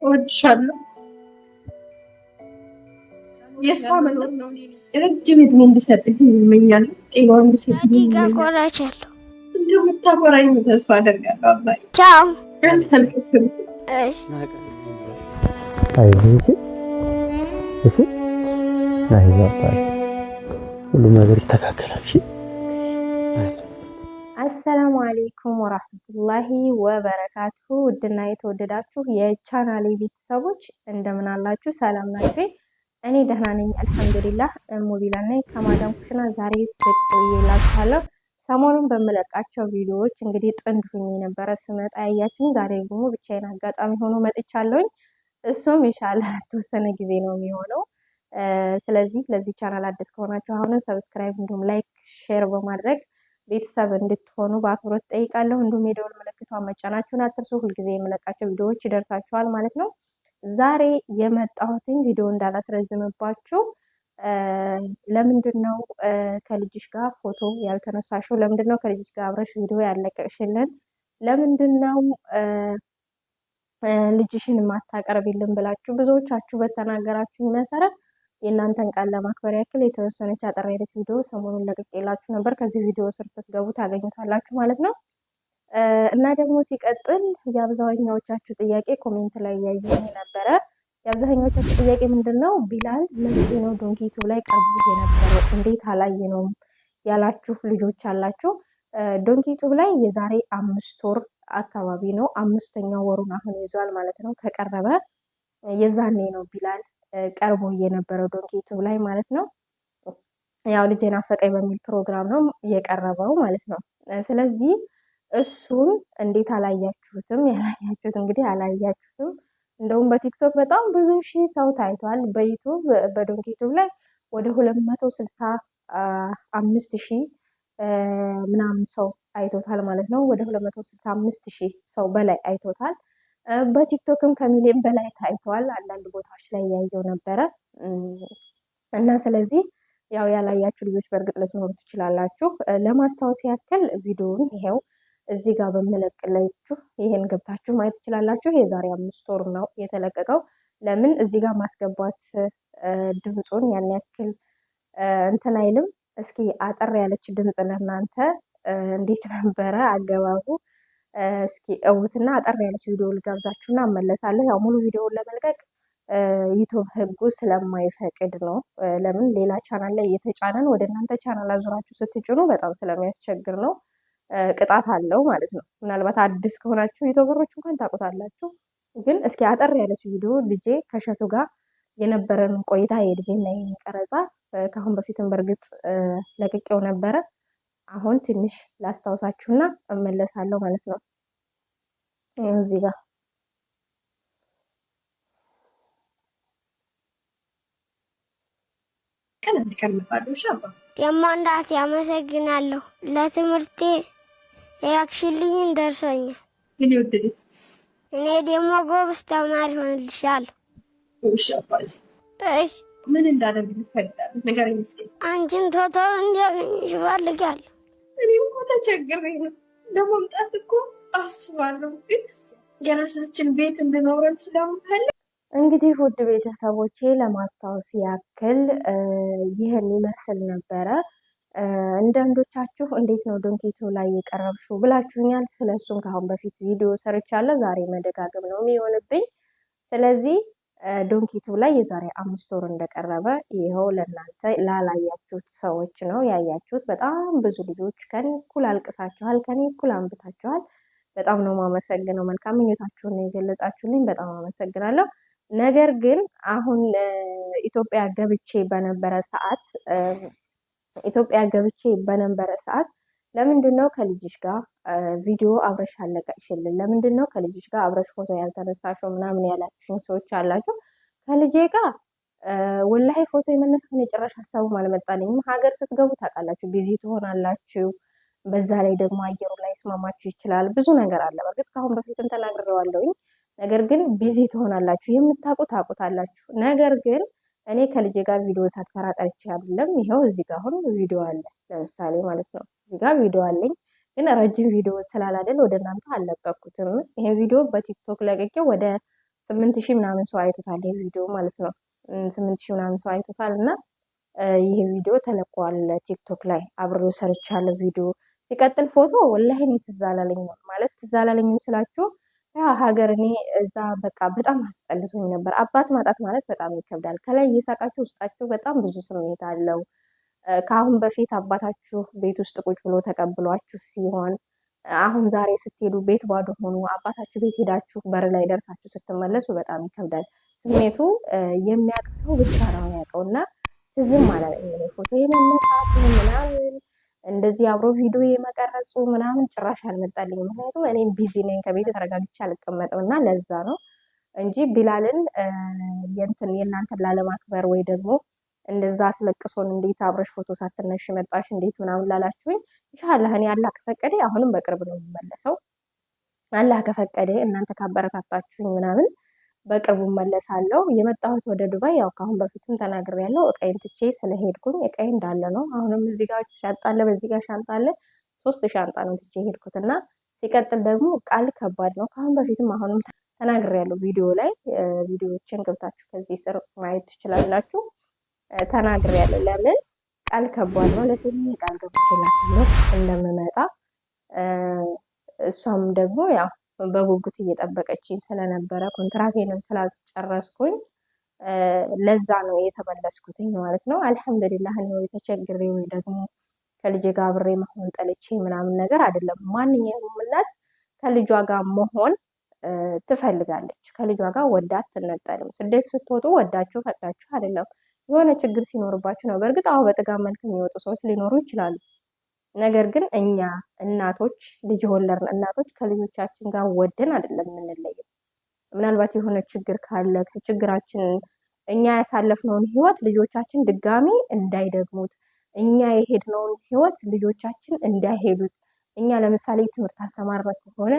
እወድሻለሁ። የእሷ መኖር ነው ረጅም ዕድሜ እንድሰጥህ እመኛለሁ። ጤናዋ እንድሰጥህ ኮራቻለሁ። እንደምታኮራኝ ተስፋ አደርጋለሁ። አባዬ ቻው። አልተልቅስም። እሺ አይዞሽ እሺ፣ አይዞሽ ሁሉም ነገር ይስተካከላል። እሺ አሰላሙ አሌይኩም ወራህመቱላሂ ወበረካቱ። ውድና የተወደዳችሁ የቻናሌ ቤተሰቦች እንደምን አላችሁ? ሰላም ናችሁ? እኔ ደህና ነኝ አልሐምዱሊላህ። ሙቢላ ነኝ ከማዳም ኩሽና። ዛሬ ብቅ ብዬላችኋለሁ። ሰሞኑን በምለቃቸው ቪዲዮዎች እንግዲህ ጥንድ ሁኜ የነበረ ስመጣ ያያችሁኝ። ዛሬ ደግሞ ብቻዬን አጋጣሚ ሆኖ መጥቻለሁኝ። እሱም ኢንሻአላህ ተወሰነ ጊዜ ነው የሚሆነው። ስለዚህ ለዚህ ቻናል አዲስ ከሆናችሁ አሁንም ሰብስክራይብ እንዲሁም ላይክ ሼር በማድረግ ቤተሰብ እንድትሆኑ በአክብሮት ጠይቃለሁ። እንዲሁም የደወል ምልክቷን መጫናችሁን አትርሱ። ሁልጊዜ የምለቃቸው ቪዲዮዎች ይደርሳችኋል ማለት ነው። ዛሬ የመጣሁትን ቪዲዮ እንዳላስረዝምባችሁ፣ ለምንድን ነው ከልጅሽ ጋር ፎቶ ያልተነሳሽው? ለምንድን ነው ከልጅሽ ጋር አብረሽ ቪዲዮ ያለቀቅሽልን? ለምንድን ነው ልጅሽን ማታቀርቢልን ብላችሁ ብዙዎቻችሁ በተናገራችሁ መሰረት የእናንተን ቃል ለማክበር ያክል የተወሰነች አጠር ያለች ቪዲዮ ሰሞኑን ለቅቄላችሁ ነበር። ከዚህ ቪዲዮ ስር ስትገቡ ታገኙታላችሁ ማለት ነው። እና ደግሞ ሲቀጥል የአብዛኛዎቻችሁ ጥያቄ ኮሜንት ላይ እያየሁኝ ነበረ። የአብዛኛዎቻችሁ ጥያቄ ምንድን ነው? ቢላል ለዚህ ነው ዶንኪ ዩቲዩብ ላይ ቀርቦ የነበረው እንዴት አላየነውም ያላችሁ ልጆች አላችሁ። ዶንኪ ዩቲዩብ ላይ የዛሬ 5 ወር አካባቢ ነው፣ 5ኛው ወሩን አሁን ይዟል ማለት ነው ከቀረበ። የዛኔ ነው ቢላል ቀርቦ የነበረው ዶንኪ ዩቲዩብ ላይ ማለት ነው። ያው ልጄ ናፈቀኝ በሚል ፕሮግራም ነው የቀረበው ማለት ነው። ስለዚህ እሱን እንዴት አላያችሁትም? ያላያችሁት እንግዲህ አላያችሁትም። እንደውም በቲክቶክ በጣም ብዙ ሺህ ሰው ታይቷል። በዩቲዩብ በዶንኪ ዩቲዩብ ላይ ወደ 265 ሺህ ምናምን ሰው አይቶታል ማለት ነው። ወደ 265 ሺህ ሰው በላይ አይቶታል። በቲክቶክም ከሚሊዮን በላይ ታይቷል። አንዳንድ ቦታዎች ላይ ያየው ነበረ እና ስለዚህ ያው ያላያችሁ ልጆች በእርግጥ ልትኖሩ ትችላላችሁ። ለማስታወስ ያክል ቪዲዮውን ይሄው እዚህ ጋር በምለቅላችሁ ይሄን ገብታችሁ ማየት ትችላላችሁ። የዛሬ 5 ወር ነው የተለቀቀው። ለምን እዚህ ጋር ማስገባት ድምፁን ያን ያክል እንትን አይልም። እስኪ አጠር ያለች ድምፅ ለእናንተ እንዴት ነበረ አገባቡ? እስኪ እውትና አጠር ያለች ቪዲዮ ልጋብዛችሁና እመለሳለሁ። ያው ሙሉ ቪዲዮውን ለመልቀቅ ዩቲዩብ ህጉ ስለማይፈቅድ ነው። ለምን ሌላ ቻናል ላይ እየተጫነን ወደ እናንተ ቻናል አዙራችሁ ስትጭኑ በጣም ስለሚያስቸግር ነው። ቅጣት አለው ማለት ነው። ምናልባት አዲስ ከሆናችሁ ዩቲዩበሮች እንኳን ታውቁታላችሁ። ግን እስኪ አጠር ያለች ቪዲዮ ልጄ ከሸቱ ጋር የነበረን ቆይታ የልጄና የኔ ቀረጻ ከአሁን በፊትም በእርግጥ ለቅቄው ነበረ። አሁን ትንሽ ላስታውሳችሁና እመለሳለሁ ማለት ነው። እዚህ ጋር ደግሞ እንዳት ያመሰግናለሁ። ለትምህርቴ የላክሽልኝን ደርሶኛል። ግን ይወደድት እኔ ደግሞ ጎበዝ ተማሪ ሆንልሻለሁ። እሺ አባቴ። እሺ ምን እንዳደርግ ልፈልጋለሁ? ንገረኝ እስኪ። አንቺን ቶቶሎ እንዲያገኝሽ እፈልጋለሁ። እኔም እኮ ተቸግሬ ነው ለመምጣት እኮ አስባለሁ፣ ግን የራሳችን ቤት እንድኖረን ስለምፈልግ። እንግዲህ ውድ ቤተሰቦቼ ለማስታወስ ያክል ይህን ይመስል ነበረ። አንዳንዶቻችሁ እንዴት ነው ዶንኪ ዩቲዩብ ላይ የቀረብሽው ብላችሁኛል። ስለሱም ከአሁን በፊት ቪዲዮ ሰርቻለሁ። ዛሬ መደጋገም ነው የሚሆንብኝ። ስለዚህ ዶንኪ ዩቲዩብ ላይ የዛሬ 5 ወር እንደቀረበ ይኸው ለእናንተ ላላያችሁት ሰዎች ነው ያያችሁት። በጣም ብዙ ልጆች ከኔ እኩል አልቅሳችኋል፣ ከኔ እኩል አንብታችኋል። በጣም ነው ማመሰግነው። መልካም ምኞታችሁን ነው የገለጻችሁልኝ። በጣም አመሰግናለሁ። ነገር ግን አሁን ኢትዮጵያ ገብቼ በነበረ ሰዓት ለምንድን ነው ከልጅሽ ጋር ቪዲዮ አብረሽ አለቀቅሽልን? ለምንድን ነው ከልጅሽ ጋር አብረሽ ፎቶ ያልተነሳሽው? ምናምን ያላችሁኝ ሰዎች አላችሁ። ከልጄ ጋር ወላሂ ፎቶ የመነሳት የጭራሽ ሀሳቡም አልመጣልኝም። ሀገር ስትገቡ ታውቃላችሁ፣ ቢዚ ትሆናላችሁ። በዛ ላይ ደግሞ አየሩ ላይ ስማማችሁ ይችላል። ብዙ ነገር አለ። በእርግጥ ከአሁን በፊትም ተናግሬዋለሁኝ። ነገር ግን ቢዚ ትሆናላችሁ። የምታውቁ ታውቁታላችሁ። ነገር ግን እኔ ከልጄ ጋር ቪዲዮ ሳትሰራ ቀርቼ አይደለም። ይኸው እዚህ ጋር አሁን ቪዲዮ አለ ለምሳሌ ማለት ነው። እዚህ ጋር ቪዲዮ አለኝ፣ ግን ረጅም ቪዲዮ ስላላደል ወደ እናንተ አልለቀኩትም። ይሄ ቪዲዮ በቲክቶክ ለቅቄ ወደ 8000 ምናምን ሰው አይቶታል ይሄ ቪዲዮ ማለት ነው። 8000 ምናምን ሰው አይቶታል እና ይሄ ቪዲዮ ተለቋል ቲክቶክ ላይ አብሬው ሰርቻለሁ ቪዲዮ። ሲቀጥል ፎቶ ወላሂ እኔ ትዝ አላለኝም ማለት ትዝ አላለኝም ስላችሁ ያ ሀገር እኔ እዛ በቃ በጣም አስጠልቶኝ ነበር። አባት ማጣት ማለት በጣም ይከብዳል። ከላይ እየሳቃችሁ ውስጣችሁ በጣም ብዙ ስሜት አለው። ከአሁን በፊት አባታችሁ ቤት ውስጥ ቁጭ ብሎ ተቀብሏችሁ ሲሆን አሁን ዛሬ ስትሄዱ ቤት ባዶ ሆኖ አባታችሁ ቤት ሄዳችሁ በር ላይ ደርሳችሁ ስትመለሱ በጣም ይከብዳል። ስሜቱ የሚያውቅ ሰው ብቻ ነው የሚያውቀው እና ትዝም አላለኝም ፎቶ የመነሳቱ ምናምን እንደዚህ አብሮ ቪዲዮ የመቀረጹ ምናምን ጭራሽ አልመጣልኝም። ምክንያቱም እኔም ቢዚ ነኝ ከቤት ተረጋግቼ አልቀመጥም እና ለዛ ነው እንጂ ቢላልን የእናንተን ላለማክበር ወይ ደግሞ እንደዛ አስለቅሶን እንዴት አብረሽ ፎቶ ሳትነሽ መጣሽ እንዴት ምናምን ላላችሁኝ ኢንሻአላህ እኔ አላህ ከፈቀደ አሁንም በቅርብ ነው የምመለሰው። አላህ ከፈቀደ እናንተ ካበረታታችሁኝ ምናምን በቅርቡ መለሳለሁ። የመጣሁት ወደ ዱባይ ያው ካሁን በፊትም ተናግሬያለሁ። እቃዬን ትቼ ስለሄድኩኝ እቃዬ እንዳለ ነው። አሁንም እዚህ ጋር ሻንጣ አለ፣ በዚህ ጋር ሻንጣ አለ። 3 ሻንጣ ነው ትቼ ሄድኩትና ሲቀጥል ደግሞ ቃል ከባድ ነው። ካሁን በፊትም አሁንም ተናግሬያለሁ ቪዲዮ ላይ ቪዲዮዎችን ገብታችሁ ከዚህ ስር ማየት ትችላላችሁ። ተናግሬያለሁ። ለምን ቃል ከባድ ነው። ለሴት ቃል ገብቼላታለሁ እንደምመጣ እሷም ደግሞ ያው በጉጉት እየጠበቀችኝ ስለነበረ ኮንትራቴንም ስላልጨረስኩኝ ለዛ ነው የተመለስኩትኝ ማለት ነው። አልሐምዱሊላህ እኔ ወይ ተቸግሬ ወይ ደግሞ ከልጄ ጋር አብሬ መሆን ጠልቼ ምናምን ነገር አይደለም። ማንኛውም እናት ከልጇ ጋር መሆን ትፈልጋለች። ከልጇ ጋር ወዳ አትነጠልም። ስደት ስትወጡ ወዳችሁ ፈቅዳችሁ አይደለም። የሆነ ችግር ሲኖርባችሁ ነው። በእርግጥ አሁን በጥጋብ መልክ የሚወጡ ሰዎች ሊኖሩ ይችላሉ። ነገር ግን እኛ እናቶች ልጅ ወለድን እናቶች ከልጆቻችን ጋር ወደን አይደለም የምንለየው። ምናልባት የሆነ ችግር ካለ ከችግራችን እኛ ያሳለፍነውን ህይወት ልጆቻችን ድጋሚ እንዳይደግሙት፣ እኛ የሄድነውን ህይወት ልጆቻችን እንዳይሄዱት። እኛ ለምሳሌ ትምህርት አልተማርነ ከሆነ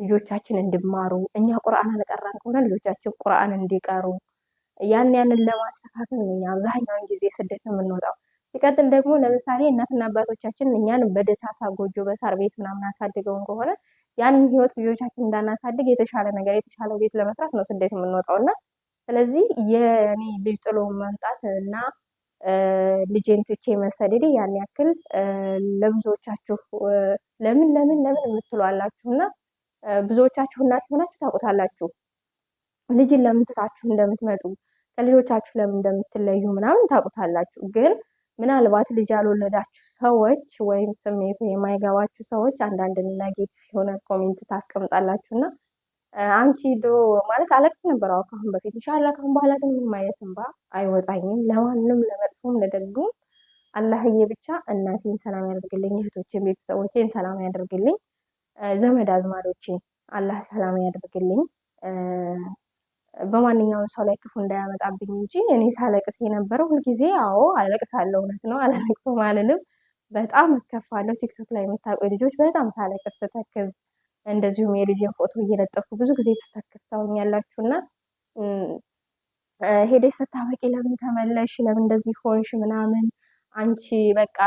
ልጆቻችን እንዲማሩ፣ እኛ ቁርአን አልቀራን ከሆነ ልጆቻችን ቁርአን እንዲቀሩ፣ ያንን ለማስተካከል እኛ አብዛኛውን ጊዜ ስደት የምንወጣው። ሲቀጥል ደግሞ ለምሳሌ እናትና አባቶቻችን እኛን በደሳሳ ጎጆ በሳር ቤት ምናምን አሳድገውን ከሆነ ያንን ህይወት ልጆቻችን እንዳናሳድግ የተሻለ ነገር የተሻለ ቤት ለመስራት ነው ስደት የምንወጣው እና ስለዚህ የኔ ልጅ ጥሎ መምጣት እና ልጄን ትቼ መሰደዴ ያን ያክል ለብዙዎቻችሁ ለምን የምትሉ አላችሁ እና ብዙዎቻችሁ እናት ሆናችሁ ታውቁታላችሁ። ልጅን ለምን ትታችሁ እንደምትመጡ ከልጆቻችሁ ለምን እንደምትለዩ ምናምን ታውቁታላችሁ። ግን ምናልባት ልጅ ያልወለዳችሁ ሰዎች ወይም ስሜቱ የማይገባችሁ ሰዎች አንዳንድ ኔጌቲቭ የሆነ ኮሜንት ታስቀምጣላችሁ እና አንቺ ድሮ ማለት አለቅስ ነበር አዎ ካሁን በፊት ኢንሻአላህ ካሁን በኋላ ግን ምንም አይነት እንባ አይወጣኝም። ለማንም ለመጥፎም ለደጉም አላህዬ ብቻ እናቴን ሰላም ያደርግልኝ፣ እህቶቼን ቤተሰቦቼን ሰላም ያደርግልኝ፣ ዘመድ አዝማዶቼን አላህ ሰላም ያደርግልኝ። በማንኛውም ሰው ላይ ክፉ እንዳያመጣብኝ እንጂ እኔ ሳለቅስ የነበረው ሁልጊዜ አዎ አለቅሳለሁ። እውነት ነው አላለቅስም አልልም። በጣም እከፋለሁ። ቲክቶክ ላይ የምታውቁ ልጆች በጣም ሳለቅስ ስተክዝ እንደዚሁም የልጅን ፎቶ እየለጠፉ ብዙ ጊዜ ተተክስተውኝ ያላችሁና ሄደሽ ስታበቂ ለምን ተመለሽ፣ ለምን እንደዚህ ሆንሽ ምናምን አንቺ በቃ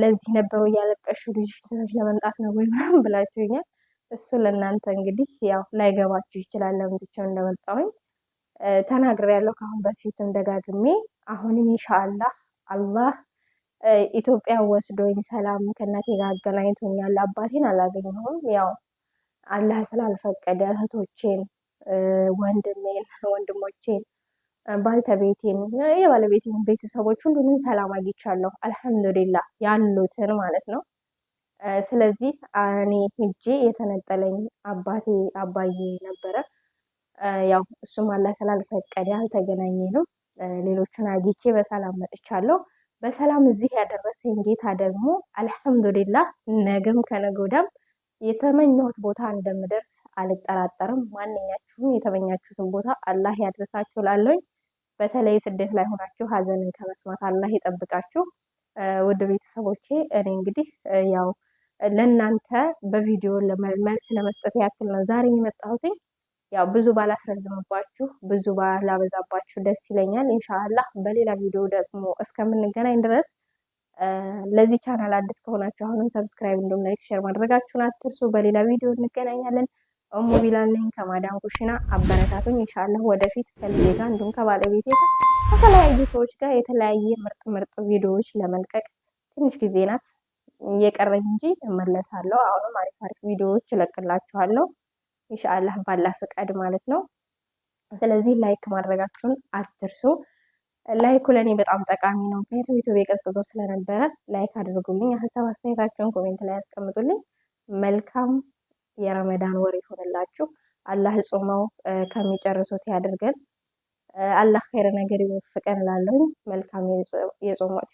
ለዚህ ነበረው እያለቀሽው ልጅ ትንሽ ለመምጣት ነው ወይ ምናምን ብላችሁኛል። እሱ ለእናንተ እንግዲህ ያው ላይገባችሁ ይችላል። ለምን ብቻው እንደመጣሁኝ ተናግሬያለሁ ካሁን በፊትም ደጋግሜ። አሁንም ኢንሻአላህ አላህ ኢትዮጵያ ወስዶኝ ሰላም ከእናቴ ጋር አገናኝቶኛል። አባቴን አላገኘሁም፣ ያው አላህ ስላልፈቀደ እህቶቼን፣ ወንድሞቼን፣ ባልተቤቴን፣ የባለቤቴን ቤተሰቦች ሁሉንም ሰላም አግኝቻለሁ። አልሐምዱሊላህ ያሉትን ማለት ነው። ስለዚህ እኔ ሂጄ የተነጠለኝ አባዬ ነበረ። ያው እሱም አላህ ስላልፈቀደ አልተገናኘንም። ሌሎችን አግኝቼ በሰላም መጥቻለሁ። በሰላም እዚህ ያደረሰኝ ጌታ ደግሞ አልሐምዱሊላህ ነገም ከነገ ወዲያም የተመኘሁት ቦታ እንደምደርስ አልጠራጠርም። ማንኛችሁም የተመኛችሁትን ቦታ አላህ ያድርሳችሁ ላለኝ። በተለይ ስደት ላይ ሆናችሁ ሀዘንን ከመስማት አላህ ይጠብቃችሁ። ውድ ቤተሰቦቼ እኔ እንግዲህ ያው ለእናንተ በቪዲዮ መልስ ለመስጠት ያክል ነው ዛሬ የመጣሁትኝ። ያው ብዙ ባላስረዝምባችሁ ብዙ ባላበዛባችሁ ደስ ይለኛል። ኢንሻአላህ በሌላ ቪዲዮ ደግሞ እስከምንገናኝ ድረስ ለዚህ ቻናል አዲስ ከሆናችሁ አሁንም ሰብስክራይብ እንዲሁም ላይክ ሼር ማድረጋችሁን አትርሱ። በሌላ ቪዲዮ እንገናኛለን። እሙ ቢላል ነኝ ከማዳም ኩሽና። አበረታቱኝ ኢንሻአላህ ወደፊት ከልጄ ጋር እንዲሁም ከባለቤቴ ጋር ከተለያዩ ሰዎች ጋር የተለያየ ምርጥ ምርጥ ቪዲዮዎች ለመልቀቅ ትንሽ ጊዜ ናት እየቀረኝ እንጂ እመለሳለሁ። አሁንም አሪፍ አሪፍ ቪዲዮዎች እለቅላችኋለሁ ኢንሻአላህ ባላ ፈቃድ ማለት ነው። ስለዚህ ላይክ ማድረጋችሁን አትርሱ። ላይኩ ለኔ በጣም ጠቃሚ ነው። ምክንያቱም ዩቲዩብ ቀዝቅዞ ስለነበረ ላይክ አድርጉልኝ። ሀሳብ አስተያየታችሁን ኮሜንት ላይ አስቀምጡልኝ። መልካም የረመዳን ወር ይሆንላችሁ። አላህ ጾመው ከሚጨርሱት ያድርገን። አላህ ኸይር ነገር ይወፍቀን እላለሁ። መልካም የጾም ወቅት